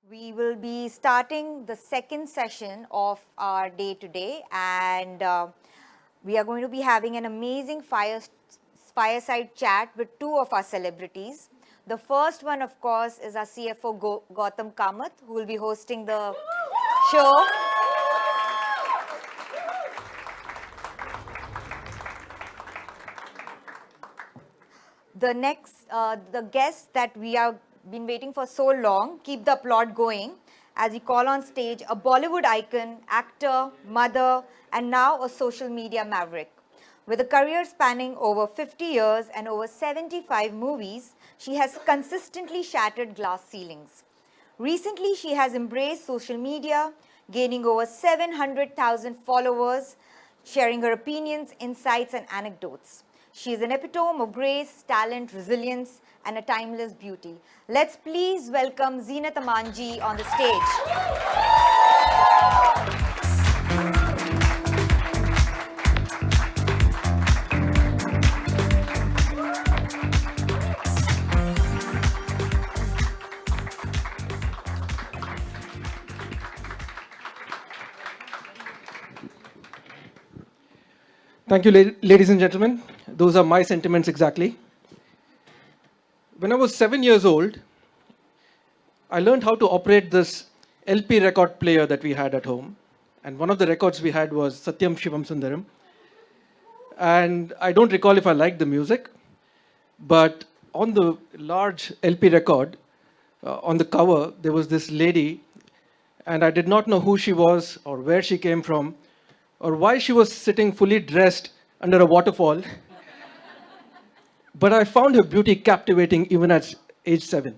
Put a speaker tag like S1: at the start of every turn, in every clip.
S1: We will be starting the second session of our day today, and we are going to be having an amazing fireside chat with two of our celebrities. The first one, of course, is our CFO Gautam Kamath, who will be hosting the show. The guest that we have been waiting for so long, keep the applaud going as we call on stage a Bollywood icon, actor, mother, and now a social media maverick. With a career spanning over 50 years and over 75 movies, she has consistently shattered glass ceilings. Recently, she has embraced social media, gaining over 700,000 followers, sharing her opinions, insights, and anecdotes. She is an epitome of grace, talent, resilience, and a timeless beauty. Let's please welcome Zeenat Amanji on the stage.
S2: Thank you, ladies and gentlemen. Those are my sentiments exactly. When I was 7 years old, I learned how to operate this LP record player that we had at home. And one of the records we had was Satyam Shivam Sundaram. And I don't recall if I liked the music, but on the large LP record, on the cover, there was this lady, and I did not know who she was or where she came from or why she was sitting fully dressed under a waterfall. But I found her beauty captivating even at age 7.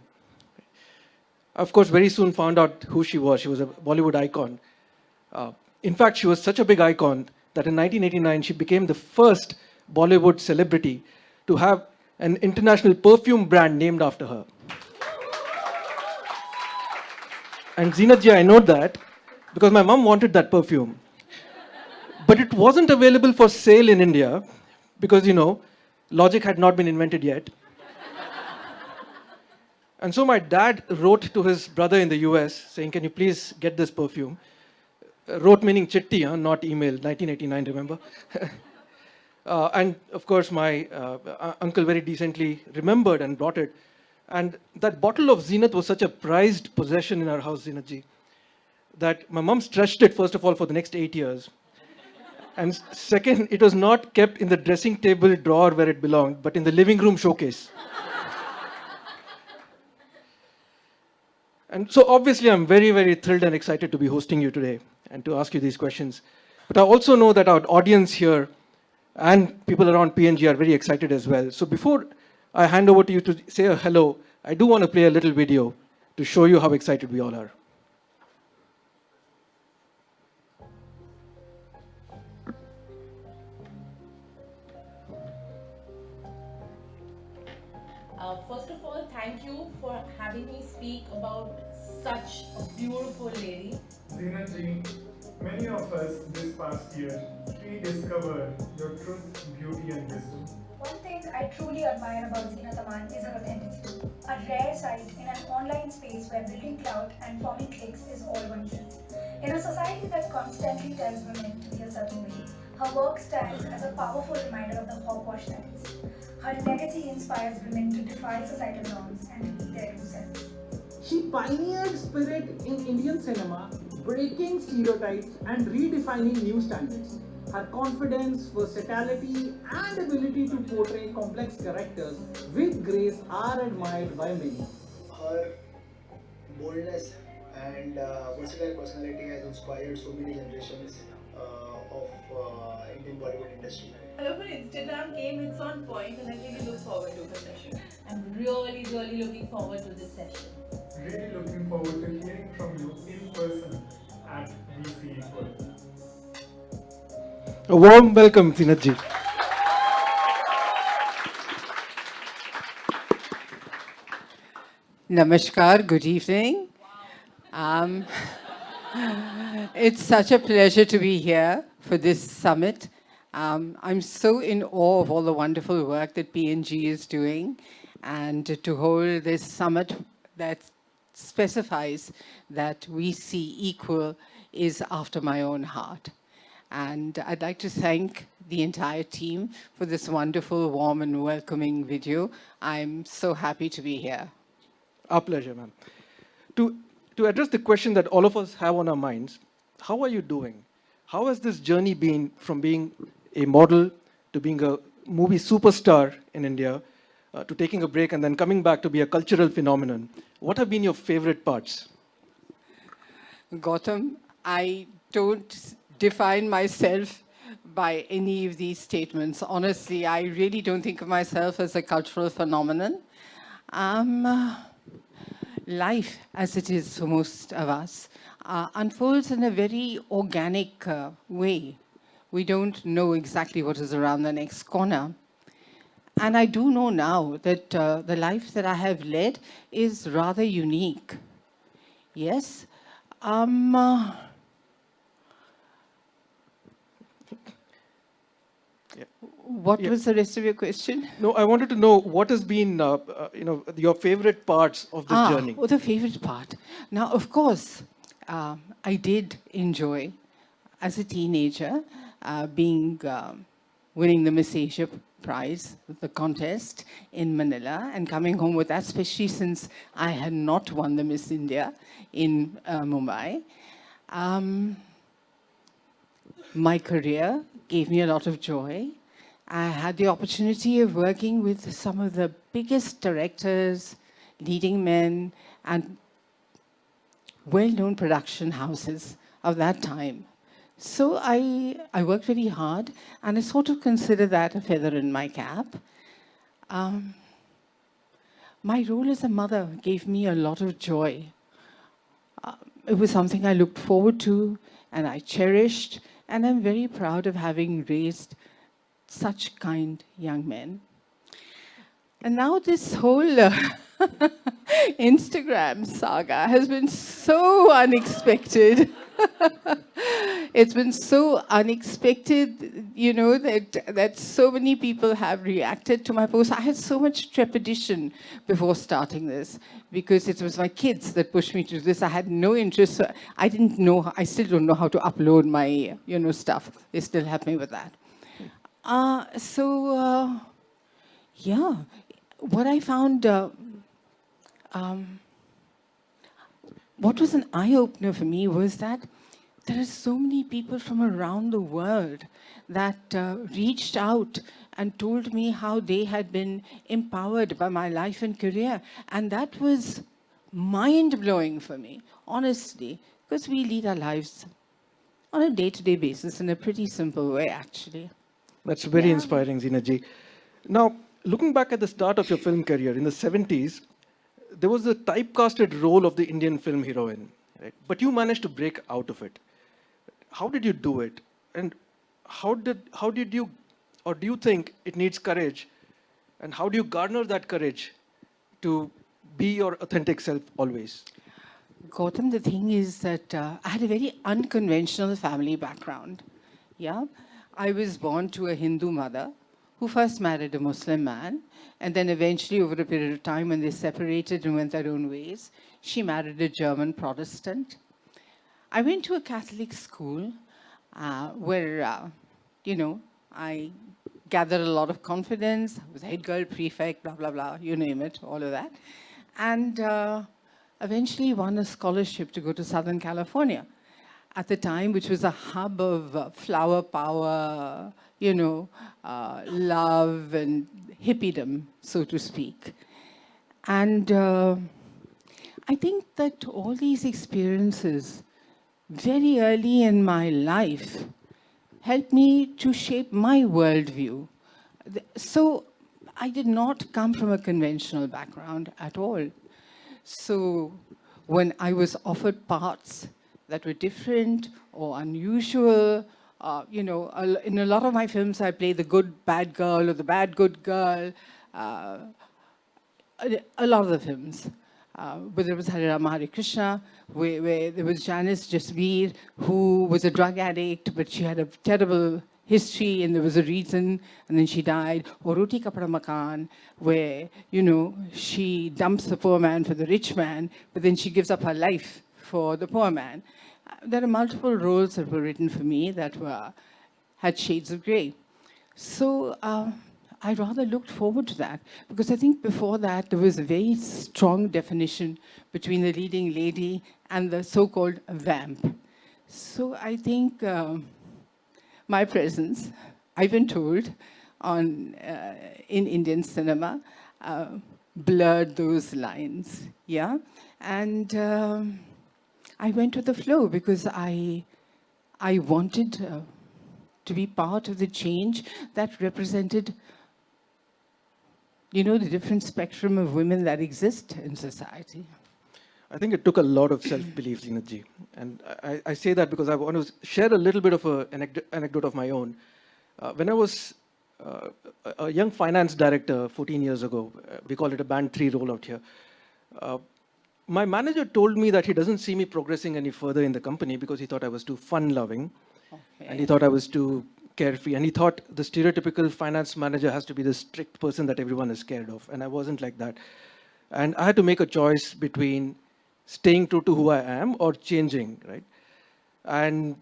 S2: Of course, very soon found out who she was. She was a Bollywood icon. In fact, she was such a big icon that in 1989 she became the first Bollywood celebrity to have an international perfume brand named after her. And Zeenatji, I know that because my mom wanted that perfume. But it wasn't available for sale in India because, logic had not been invented yet. And so my dad wrote to his brother in the US saying, can you please get this perfume? Wrote meaning chitti, not email, 1989, remember? And of course, my uncle very decently remembered and brought it. And that bottle of Zeenat was such a prized possession in our house, Zeenatji, that my mom stretched it, first of all, for the next 8 years. And second, it was not kept in the dressing table drawer where it belonged, but in the living room showcase. And so obviously, I'm very, very thrilled and excited to be hosting you today and to ask you these questions. But I also know that our audience here and people around PNG are very excited as well. So before I hand over to you to say a hello, I do want to play a little video to show you how excited we all are.
S3: First of all, thank you for having me speak about such a beautiful lady.
S4: Zeenatji, many of us this past year rediscovered your truth, beauty, and wisdom.
S5: One thing I truly admire about Zeenat Aman is her authenticity, a rare sight in an online space where building clout and forming cliques is all one thing. In a society that constantly tells women to be a certain way, her work stands as a powerful reminder of the hogwash that is. Her legacy inspires women to defy societal norms and to be their true selves.
S6: She pioneered spirit in Indian cinema, breaking stereotypes and redefining new standards. Her confidence, versatility, and ability to portray complex characters with grace are admired by many.
S7: Her boldness and versatile personality has inspired so many generations of Indian Bollywood industry.
S3: All of her Instagram game, it's on point, and I really look forward to the session. I'm really, really looking forward to this session.
S4: Really looking forward to hearing from you in person at VC Equal.
S2: A warm welcome, Zeenatji.
S8: Namaskar, good evening. It's such a pleasure to be here for this summit. I'm so in awe of all the wonderful work that PNG is doing, and to hold this summit that's specifies that we see equal is after my own heart. And I'd like to thank the entire team for this wonderful, warm, and welcoming video. I'm so happy to be here.
S2: Our pleasure, ma'am. To, to address the question that all of us have on our minds, how are you doing? How has this journey been from being a model to being a movie superstar in India, to taking a break and then coming back to be a cultural phenomenon? What have been your favorite parts?
S8: Gautam, I don't define myself by any of these statements. Honestly, I really don't think of myself as a cultural phenomenon. Life, as it is for most of us, unfolds in a very organic way. We don't know exactly what is around the next corner. And I do know now that the life that I have led is rather unique. Yes. What
S2: Yeah.
S8: was the rest of your question?
S2: No, I wanted to know what has been, your favorite parts of this journey.
S8: Oh, the favorite part. Now, of course, I did enjoy, as a teenager, winning the Miss Asia prize, the contest in Manila, and coming home with that, especially since I had not won the Miss India in Mumbai. My career gave me a lot of joy. I had the opportunity of working with some of the biggest directors, leading men, and well-known production houses of that time. So I worked very hard, and I sort of consider that a feather in my cap. My role as a mother gave me a lot of joy. It was something I looked forward to, and I cherished, and I'm very proud of having raised such kind young men. And now this whole Instagram saga has been so unexpected. It's been so unexpected, you know, that so many people have reacted to my post. I had so much trepidation before starting this because it was my kids that pushed me to do this. I had no interest. So I didn't know, I still don't know how to upload my, stuff. They still help me with that. Yeah, what I found, what was an eye-opener for me was that there are so many people from around the world that reached out and told me how they had been empowered by my life and career. And that was mind-blowing for me, honestly, because we lead our lives on a day-to-day basis in a pretty simple way, actually.
S2: That's very inspiring, Zina ji. Now, looking back at the start of your film career in the 70s, there was a typecasted role of the Indian film heroine, right? But you managed to break out of it. How did you do it? And how did you, or do you think it needs courage? And how do you garner that courage to be your authentic self always?
S8: Gautam, the thing is that I had a very unconventional family background. Yeah, I was born to a Hindu mother who first married a Muslim man, and then eventually, over a period of time, when they separated and went their own ways, she married a German Protestant. I went to a Catholic school where, I gathered a lot of confidence. I was head girl, prefect, blah, blah, blah, you name it, all of that. And eventually won a scholarship to go to Southern California at the time, which was a hub of flower power, love and hippiedom, so to speak. And I think that all these experiences very early in my life helped me to shape my worldview. So I did not come from a conventional background at all. So when I was offered parts that were different or unusual, in a lot of my films, I play the good bad girl or the bad good girl. A lot of the films, whether it was Hare Rama Hare Krishna, where there was Janice Jasbir, who was a drug addict, but she had a terrible history and there was a reason, and then she died. Or Roti Kapda Makan, where, you know, she dumps the poor man for the rich man, but then she gives up her life for the poor man. There are multiple roles that were written for me that had shades of gray. So I rather looked forward to that because I think before that there was a very strong definition between the leading lady and the so-called vamp. So I think my presence, I've been told, in Indian cinema, blurred those lines. Yeah, and I went with the flow because I wanted to be part of the change that represented, you know, the different spectrum of women that exist in society.
S2: I think it took a lot of self-belief, Zinatji. And I say that because I want to share a little bit of an anecdote of my own. When I was a young finance director 14 years ago, we call it a band 3 role out here, my manager told me that he doesn't see me progressing any further in the company because he thought I was too fun-loving.
S8: Okay.
S2: And he thought I was too carefree. And he thought the stereotypical finance manager has to be the strict person that everyone is scared of. And I wasn't like that. And I had to make a choice between staying true to who I am or changing, right? And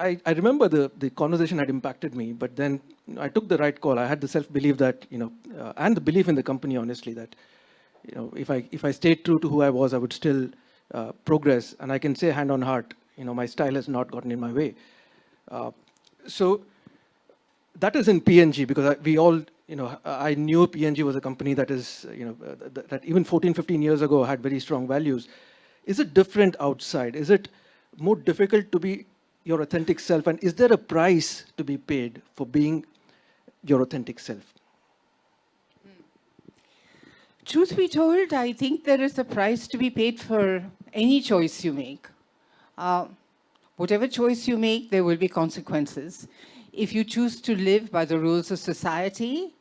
S2: I remember the conversation had impacted me, but then I took the right call. I had the self-belief that, and the belief in the company, honestly, that, if I stayed true to who I was, I would still progress. And I can say hand on heart, my style has not gotten in my way. So that is in PNG because we all, I knew PNG was a company that is, that even 14, 15 years ago had very strong values. Is it different outside? Is it more difficult to be your authentic self? And is there a price to be paid for being your authentic self?
S8: Truth be told, I think there is a price to be paid for any choice you make. Whatever choice you make, there will be consequences. If you choose to live by the rules of society,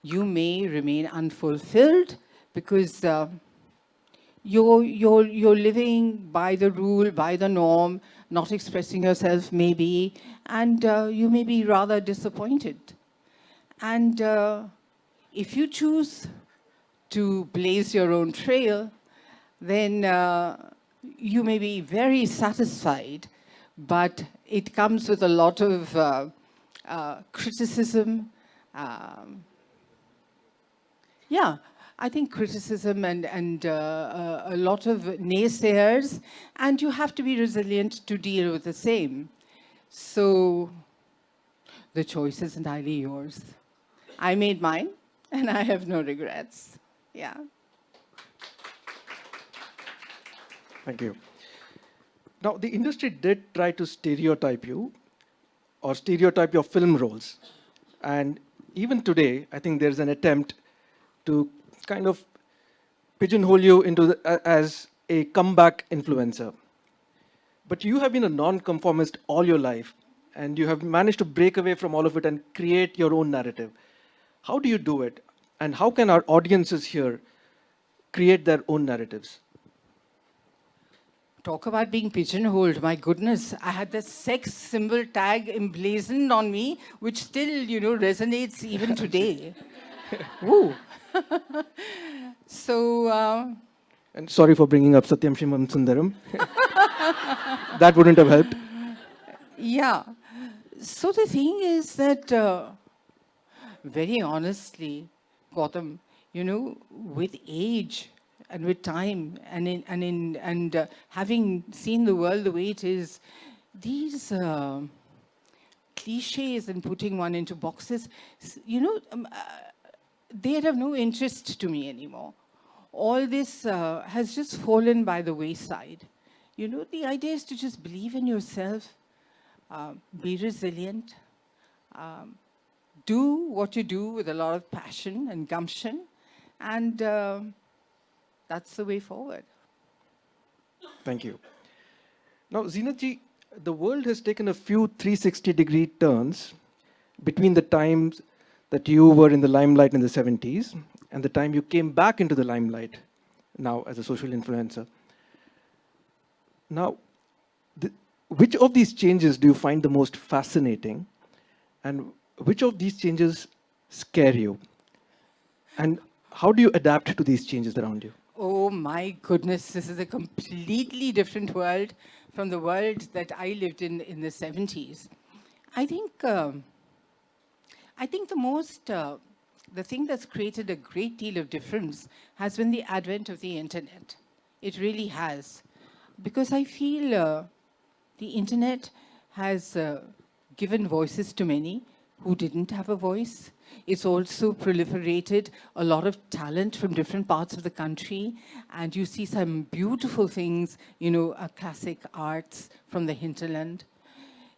S8: you may remain unfulfilled because you're living by the rule, by the norm, not expressing yourself maybe, and you may be rather disappointed. And if you choose to blaze your own trail, then you may be very satisfied, but it comes with a lot of criticism. Yeah, I think criticism and a lot of naysayers, and you have to be resilient to deal with the same. So the choice is entirely yours. I made mine, and I have no regrets. Yeah.
S2: Thank you. Now, the industry did try to stereotype you or stereotype your film roles. And even today, I think there's an attempt to kind of pigeonhole you into as a comeback influencer. But you have been a non-conformist all your life, and you have managed to break away from all of it and create your own narrative. How do you do it? And how can our audiences here create their own narratives?
S8: Talk about being pigeonholed. My goodness, I had the sex symbol tag emblazoned on me, which still, resonates even today. Ooh. So...
S2: and sorry for bringing up Satyam Shivam Sundaram. That wouldn't have helped.
S8: Yeah. So the thing is that, very honestly, Gautam, with age and with time and having seen the world the way it is, these cliches and putting one into boxes, they have no interest to me anymore. All this has just fallen by the wayside. The idea is to just believe in yourself, be resilient, do what you do with a lot of passion and gumption, and that's the way forward.
S2: Thank you. Now, Zeenatji, the world has taken a few 360-degree turns between the times that you were in the limelight in the 70s and the time you came back into the limelight now as a social influencer. Now, which of these changes do you find the most fascinating? And which of these changes scare you? And how do you adapt to these changes around you?
S8: Oh my goodness, this is a completely different world from the world that I lived in the 70s. I think, I think the thing that's created a great deal of difference has been the advent of the internet. It really has. Because I feel the internet has given voices to many who didn't have a voice. It's also proliferated a lot of talent from different parts of the country. And you see some beautiful things, classic arts from the hinterland.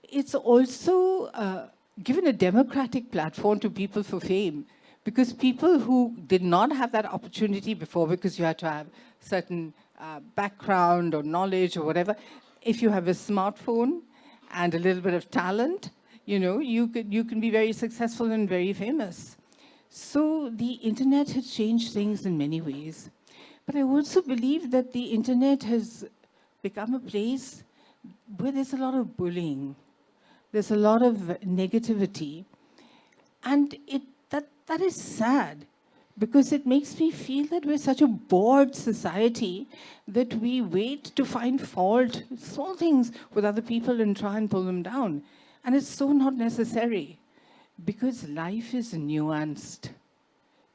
S8: It's also given a democratic platform to people for fame, because people who did not have that opportunity before, because you had to have certain background or knowledge or whatever, if you have a smartphone and a little bit of talent, you can be very successful and very famous. So the internet has changed things in many ways. But I also believe that the internet has become a place where there's a lot of bullying. There's a lot of negativity. And that is sad, because it makes me feel that we're such a bored society that we wait to find fault, small things, with other people and try and pull them down. And it's so not necessary, because life is nuanced.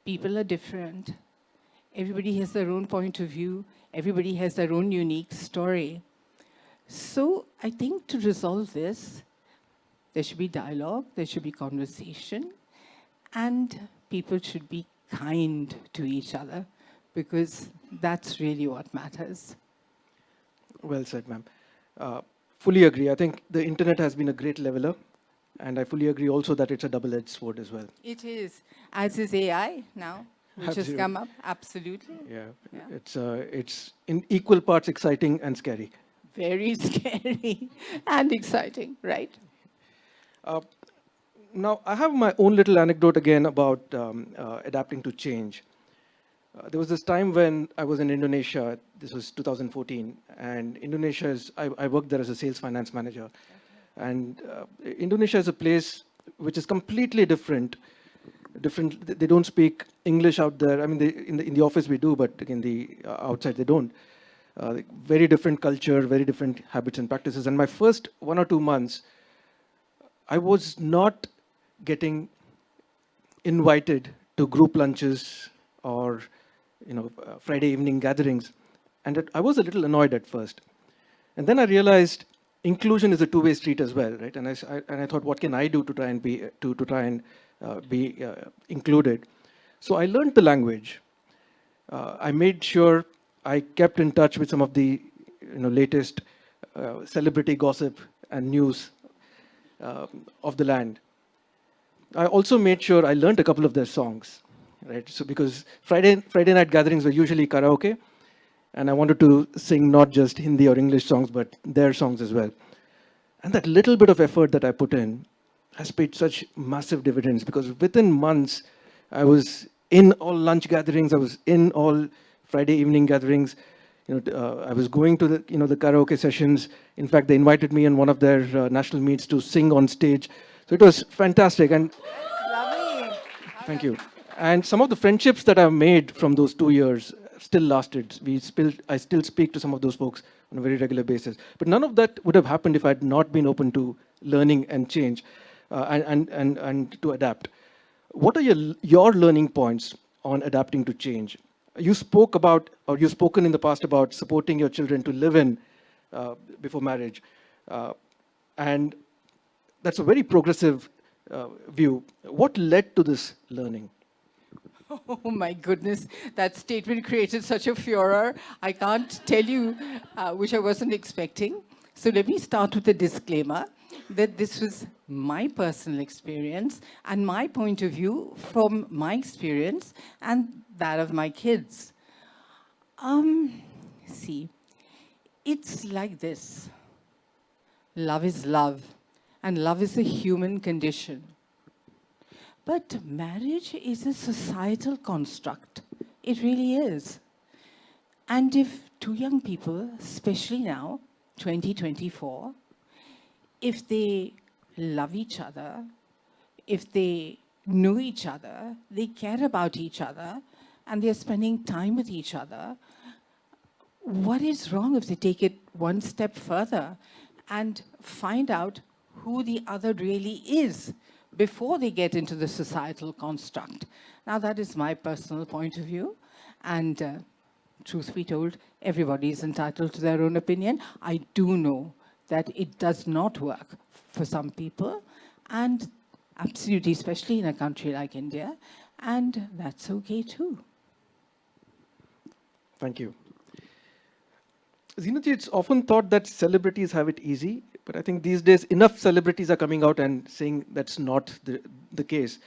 S8: People are different. Everybody has their own point of view. Everybody has their own unique story. So I think to resolve this, there should be dialogue, there should be conversation, and people should be kind to each other, because that's really what matters.
S2: Well said, ma'am. Fully agree. I think the internet has been a great leveler, and I fully agree also that it's a double-edged sword as well.
S8: It is, as is AI now, which has come up. Absolutely.
S2: Yeah,
S8: Yeah.
S2: it's in equal parts exciting and scary.
S8: Very scary and exciting, right?
S2: Now, I have my own little anecdote again about adapting to change. There was this time when I was in Indonesia. This was 2014, and Indonesia is. I worked there as a sales finance manager, and Indonesia is a place which is completely different. They don't speak English out there. I mean, in the office we do, but in the outside they don't. Very different culture, very different habits and practices. And my first 1 or 2 months, I was not getting invited to group lunches or Friday evening gatherings, and I was a little annoyed at first. And then I realized inclusion is a two-way street as well, right? And I thought, what can I do to try and be included? So I learned the language. I made sure I kept in touch with some of the latest celebrity gossip and news of the land. I also made sure I learned a couple of their songs, right? So because Friday night gatherings were usually karaoke, and I wanted to sing not just Hindi or English songs, but their songs as well. And that little bit of effort that I put in has paid such massive dividends, because within months, I was in all lunch gatherings, I was in all Friday evening gatherings. I was going to the karaoke sessions. In fact, they invited me in one of their national meets to sing on stage. So it was fantastic. And
S8: Lovely.
S2: thank you. And some of the friendships that I've made from those 2 years still lasted. I still speak to some of those folks on a very regular basis. But none of that would have happened if I'd not been open to learning and change and to adapt. What are your learning points on adapting to change? You spoke about, or you've spoken in the past about supporting your children to live in before marriage. And that's a very progressive view. What led to this learning?
S8: Oh my goodness, that statement created such a furor. I can't tell you, which I wasn't expecting. So let me start with a disclaimer that this was my personal experience and my point of view from my experience and that of my kids. See, it's like this. Love is love, and love is a human condition. But marriage is a societal construct. It really is. And if two young people, especially now, 2024, if they love each other, if they know each other, they care about each other, and they're spending time with each other, what is wrong if they take it one step further and find out who the other really is before they get into the societal construct? Now, that is my personal point of view. And truth be told, everybody is entitled to their own opinion. I do know that it does not work for some people, and absolutely, especially in a country like India, and that's okay too.
S2: Thank you. Zeenaji, it's often thought that celebrities have it easy, but I think these days enough celebrities are coming out and saying that's not the case.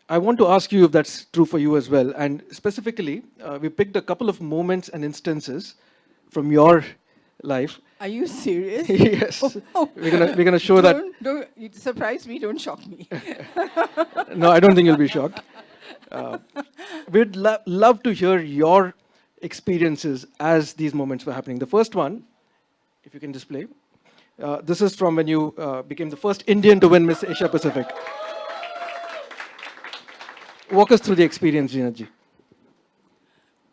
S2: I want to ask you if that's true for you as well. And specifically, we picked a couple of moments and instances from your life.
S8: Are you serious?
S2: Yes.
S8: Oh.
S2: We're gonna show that.
S8: Don't surprise me, don't shock me.
S2: No, I don't think you'll be shocked. We'd love to hear your experiences as these moments were happening. The first one, if you can display, this is from when you became the first Indian to win Miss Asia Pacific. Walk us through the experience, Jeenaji.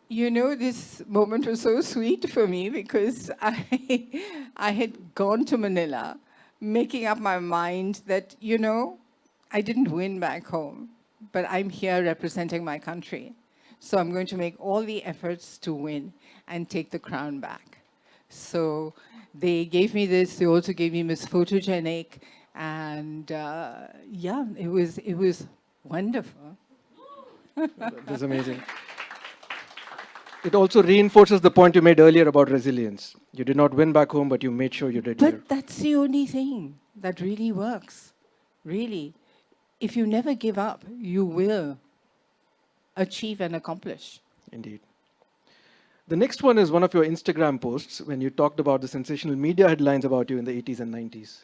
S8: You know, this moment was so sweet for me because I had gone to Manila making up my mind that, you know, I didn't win back home, but I'm here representing my country. So I'm going to make all the efforts to win and take the crown back. So they gave me this. They also gave me Miss Photogenic. And yeah, it was wonderful.
S2: That's amazing. It also reinforces the point you made earlier about resilience. You did not win back home, but you made sure you did here.
S8: But that's the only thing that really works. Really. If you never give up, you will achieve and accomplish.
S2: Indeed. The next one is one of your Instagram posts when you talked about the sensational media headlines about you in the 80s and 90s.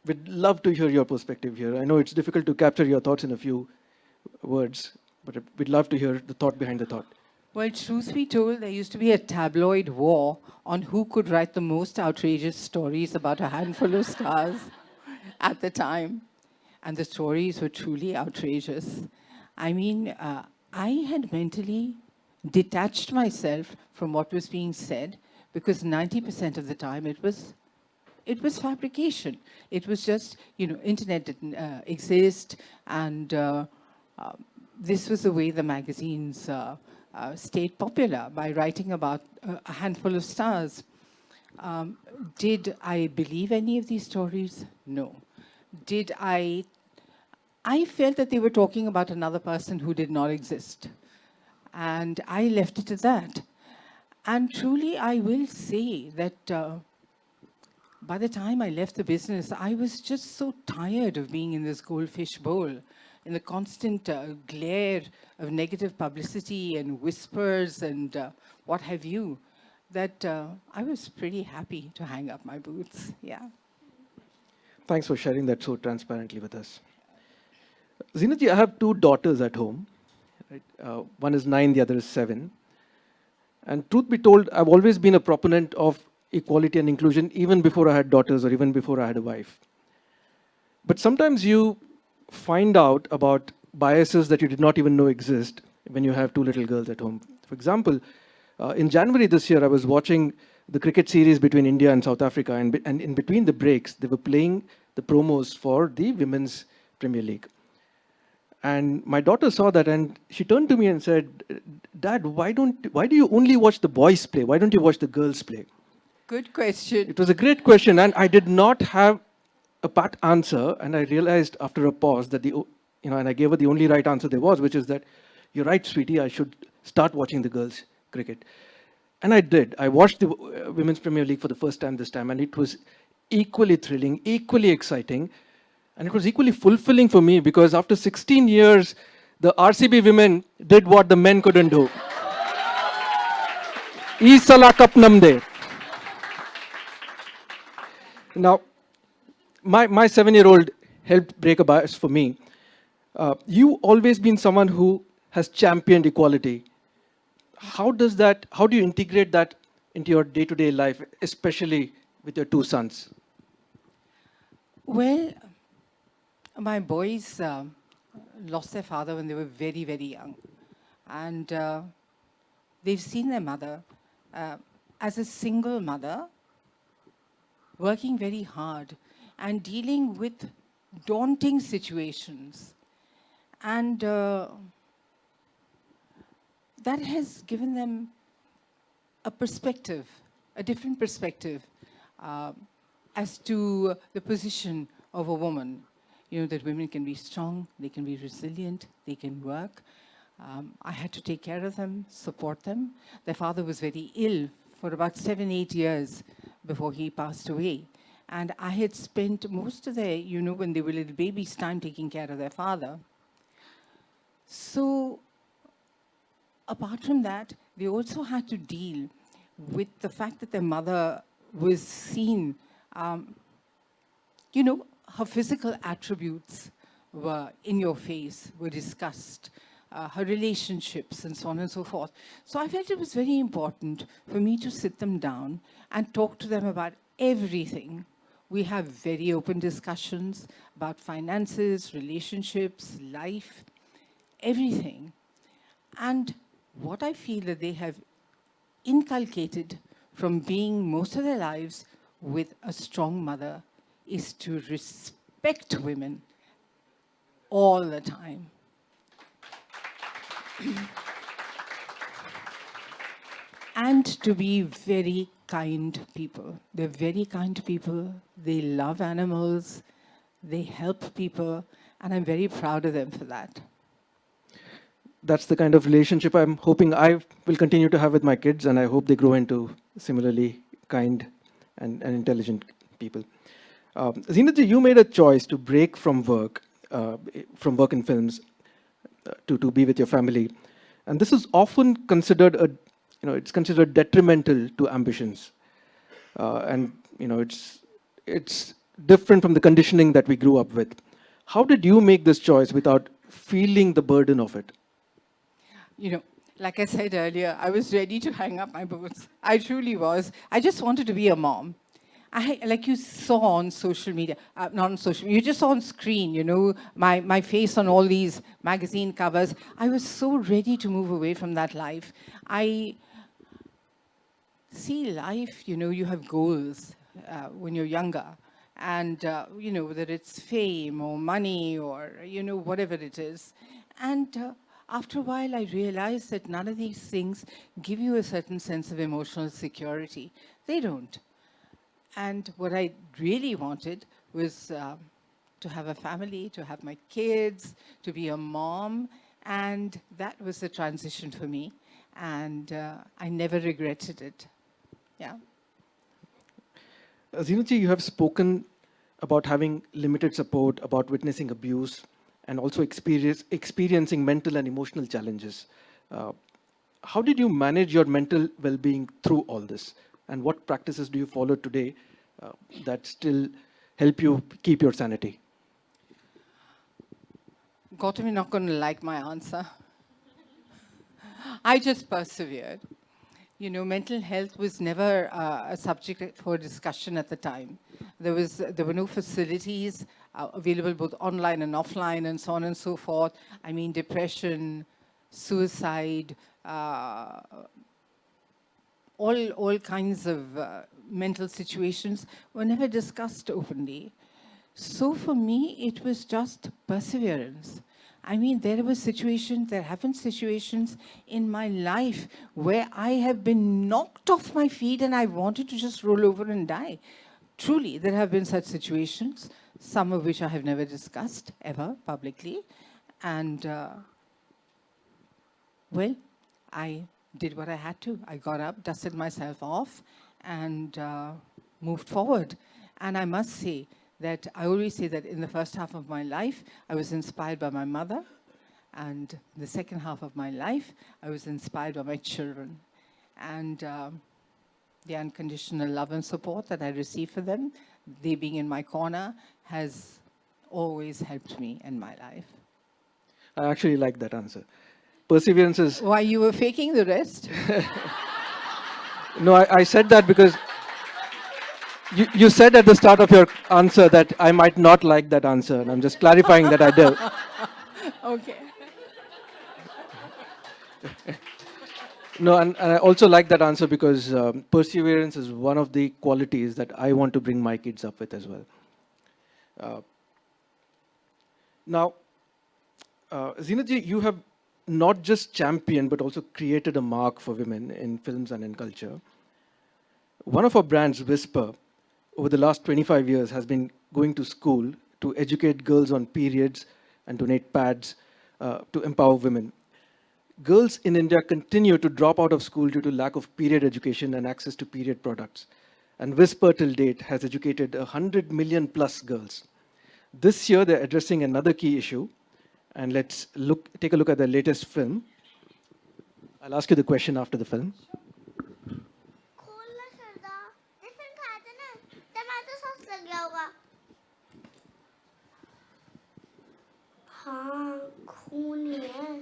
S2: We'd love to hear your perspective here. I know it's difficult to capture your thoughts in a few words, but we'd love to hear the thought behind the thought.
S8: Well, truth be told, there used to be a tabloid war on who could write the most outrageous stories about a handful of stars at the time. And the stories were truly outrageous. I mean, I had mentally detached myself from what was being said because 90% of the time it was fabrication. It was just, you know, internet didn't exist, and this was the way the magazines stayed popular, by writing about a handful of stars. Did I believe any of these stories? No. Did I felt that they were talking about another person who did not exist. And I left it at that. And truly, I will say that by the time I left the business, I was just so tired of being in this goldfish bowl, in the constant glare of negative publicity and whispers and what have you, that I was pretty happy to hang up my boots. Yeah.
S2: Thanks for sharing that so transparently with us. Zeenaji, I have two daughters at home. Right? One is 9, the other is 7. And truth be told, I've always been a proponent of equality and inclusion, even before I had daughters or even before I had a wife. But sometimes you find out about biases that you did not even know exist when you have two little girls at home. For example, in January this year, I was watching the cricket series between India and South Africa, and in between the breaks, they were playing the promos for the Women's Premier League. And my daughter saw that, and she turned to me and said, "Dad, why do you only watch the boys play? Why don't you watch the girls play?"
S8: Good question.
S2: It was a great question, and I did not have a pat answer, and I realized after a pause that and I gave her the only right answer there was, which is that, "You're right, sweetie, I should start watching the girls' cricket." And I did. I watched the Women's Premier League for the first time this time, and it was equally thrilling, equally exciting, and it was equally fulfilling for me because after 16 years, the RCB women did what the men couldn't do. Ee sala cup namde. Now, my 7-year-old helped break a bias for me. You always been someone who has championed equality. How do you integrate that into your day-to-day life, especially with your two sons?
S8: Well, my boys lost their father when they were very, very young. And they've seen their mother as a single mother working very hard and dealing with daunting situations. And that has given them a perspective, a different perspective uh, as to the position of a woman. You know, that women can be strong, they can be resilient, they can work. I had to take care of them, support them. Their father was very ill for about 7, 8 years before he passed away. And I had spent most of their, you know, when they were little babies, time taking care of their father. So apart from that, they also had to deal with the fact that their mother was seen, you know, her physical attributes were in your face, were discussed, her relationships, and so on and so forth. So I felt it was very important for me to sit them down and talk to them about everything. We have very open discussions about finances, relationships, life, everything. And what I feel that they have inculcated from being most of their lives with a strong mother is to respect women all the time. And to be very kind people. They're very kind people. They love animals. They help people. And I'm very proud of them for that.
S2: That's the kind of relationship I'm hoping I will continue to have with my kids, and I hope they grow into similarly kind and intelligent people. Zeenatji, you made a choice to break from work in films, to be with your family, and this is often considered it's considered detrimental to ambitions, and it's different from the conditioning that we grew up with. How did you make this choice without feeling the burden of it?
S8: You know, like I said earlier, I was ready to hang up my boots. I truly was. I just wanted to be a mom. Like you saw on social media, not on social media, you just saw on screen, you know, my face on all these magazine covers. I was so ready to move away from that life. I see life, you know, you have goals when you're younger. And, you know, whether it's fame or money or, you know, whatever it is. And after a while, I realized that none of these things give you a certain sense of emotional security. They don't. And what I really wanted was to have a family, to have my kids, to be a mom. And that was the transition for me. And I never regretted it. Yeah.
S2: Zeenatji, you have spoken about having limited support, about witnessing abuse, and also experiencing mental and emotional challenges. How did you manage your mental well-being through all this? And what practices do you follow today that still help you keep your sanity?
S8: Gautam, you're not going to like my answer. I just persevered. You know, mental health was never a subject for discussion at the time. There were no facilities available both online and offline and so on and so forth. I mean, depression, suicide, all kinds of mental situations were never discussed openly. So for me, it was just perseverance. I mean, there have been situations in my life where I have been knocked off my feet and I wanted to just roll over and die. Truly, there have been such situations, some of which I have never discussed ever publicly. And, well, I did what I had to. I got up, dusted myself off, and moved forward. And I must say, that I always say that in the first half of my life, I was inspired by my mother. And in the second half of my life, I was inspired by my children. And the unconditional love and support that I receive for them, they being in my corner, has always helped me in my life.
S2: I actually like that answer. Perseverance is...
S8: Why, you were faking the rest?
S2: No, I said that because You said at the start of your answer that I might not like that answer, and I'm just clarifying that I do.
S8: Okay.
S2: No, and I also like that answer because perseverance is one of the qualities that I want to bring my kids up with as well. Uh, Now, Zeenaji, you have not just championed but also created a mark for women in films and in culture. One of our brands, Whisper, over the last 25 years has been going to school to educate girls on periods and donate pads to empower women. Girls in India continue to drop out of school due to lack of period education and access to period products. And Whisper till date has educated 100 million plus girls. This year, they're addressing another key issue. And take a look at their latest film. I'll ask you the question after the film.
S9: खोलना सरदा tiffin खाया था ना टमाटर sauce लग गया होगा हाँ खून ही है